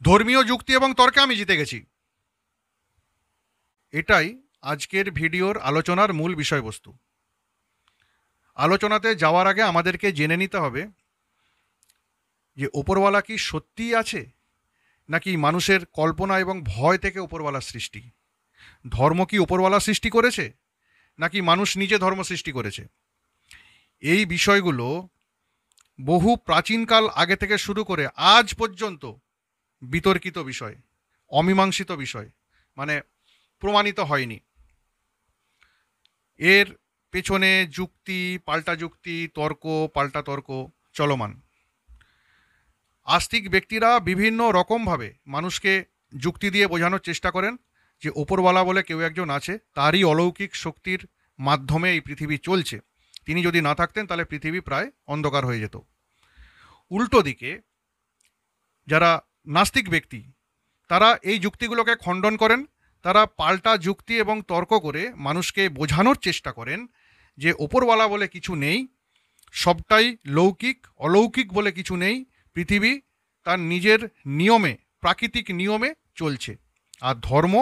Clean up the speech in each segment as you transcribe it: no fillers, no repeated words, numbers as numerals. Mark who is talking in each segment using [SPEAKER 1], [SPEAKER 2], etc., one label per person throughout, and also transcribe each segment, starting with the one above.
[SPEAKER 1] ধর্মীয় যুক্তি এবং তর্কে আমি জিতে গেছি। এটাই আজকের ভিডিওর আলোচনার মূল বিষয়বস্তু। আলোচনাতে যাওয়ার আগে আমাদেরকে জেনে নিতে হবে যে ওপরওয়ালা কি সত্যিই আছে, নাকি মানুষের কল্পনা এবং ভয় থেকে ওপরওয়ালার সৃষ্টি। ধর্ম কি ওপরওয়ালা সৃষ্টি করেছে, নাকি মানুষ নিজে ধর্ম সৃষ্টি করেছে। এই বিষয়গুলো বহু প্রাচীনকাল আগে থেকে শুরু করে আজ পর্যন্ত বিতর্কিত বিষয়, অমীমাংসিত বিষয়, মানে প্রমাণিত হয়নি। এর পেছনে যুক্তি, পাল্টা যুক্তি, তর্ক, পাল্টা তর্ক চলমান। আস্তিক ব্যক্তিরা বিভিন্ন রকমভাবে মানুষকে যুক্তি দিয়ে বোঝানোর চেষ্টা করেন যে ওপরওয়ালা বলে কেউ একজন আছে, তারই অলৌকিক শক্তির মাধ্যমে এই পৃথিবী চলছে। তিনি যদি না থাকতেন তাহলে পৃথিবী প্রায় অন্ধকার হয়ে যেত। উল্টো দিকে যারা নাস্তিক ব্যক্তি, তারা এই যুক্তিগুলোকে খণ্ডন করেন। তারা পাল্টা যুক্তি এবং তর্ক করে মানুষকে বোঝানোর চেষ্টা করেন যে ওপরওয়ালা বলে কিছু নেই, সবটাই লৌকিক, অলৌকিক বলে কিছু নেই, পৃথিবী তার নিজের নিয়মে, প্রাকৃতিক নিয়মে চলছে, আর ধর্ম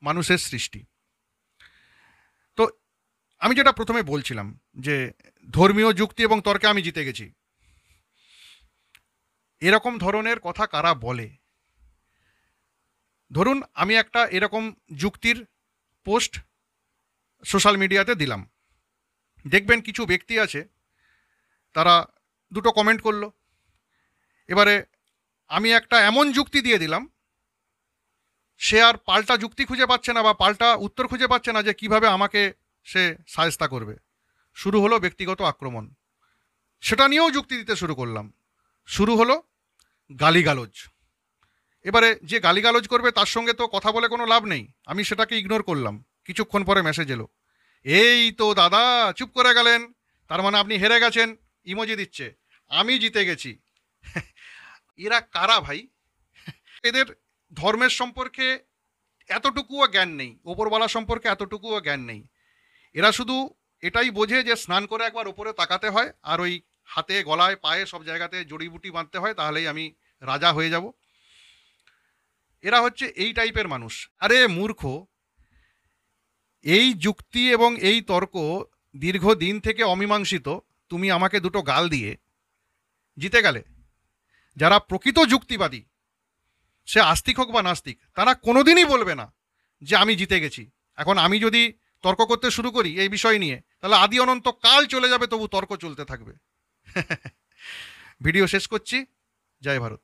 [SPEAKER 1] মানুষের সৃষ্টি। তো আমি যেটা প্রথমে বলছিলাম যে ধর্মীয় যুক্তি এবং তর্কে আমি জিতে গেছি, এরকম ধরনের কথা কারা বলে? ধরুন আমি একটা এরকম যুক্তির পোস্ট সোশ্যাল মিডিয়াতে দিলাম, দেখবেন কিছু ব্যক্তি আছে তারা দুটো কমেন্ট করলো। এবারে আমি একটা এমন যুক্তি দিয়ে দিলাম, সে আর পাল্টা যুক্তি খুঁজে পাচ্ছে না বা পাল্টা উত্তর খুঁজে পাচ্ছে না যে কিভাবে আমাকে সে সায়স্তা করবে। শুরু হলো ব্যক্তিগত আক্রমণ, সেটা নিয়েও যুক্তি দিতে শুরু করলাম। শুরু হলো গালিগালজ। এবারে যে গালিগালজ করবে তার সঙ্গে তো কথা বলে কোনো লাভ নেই, আমি সেটাকে ইগনোর করলাম। কিছুক্ষণ পরে মেসেজ এলো, এই তো দাদা চুপ করে গেলেন, তার মানে আপনি হেরে গেছেন, ইমোজি দিচ্ছে, আমি জিতে গেছি। এরা কারা ভাই? এদের ধর্মের সম্পর্কে এতটুকুও জ্ঞান নেই, ওপরওয়ালা সম্পর্কে এতটুকুও জ্ঞান নেই। এরা শুধু এটাই বোঝে যে স্নান করে একবার ওপরে তাকাতে হয় আর ওই হাতে, গলায়, পায়ে সব জায়গাতে জড়িবুটি বাঁধতে হয়, তাহলেই আমি রাজা হয়ে যাব। এরা হচ্ছে এই টাইপের মানুষ। আরে মূর্খ, এই যুক্তি এবং এই তর্ক দীর্ঘদিন থেকে অমীমাংসিত। তুমি আমাকে দুটো গাল দিয়ে জিতে গেলে। যারা প্রকৃত যুক্তিবাদী, সে আস্তিক হোক বা নাস্তিক, তারা কোনোদিনই বলবে না যে আমি জিতে গেছি। এখন আমি যদি তর্ক করতে শুরু করি এই বিষয় নিয়ে, তাহলে আদি অনন্ত কাল চলে যাবে, তবু তর্ক চলতে থাকবে। ভিডিও শেষ করছি। জয় ভারত।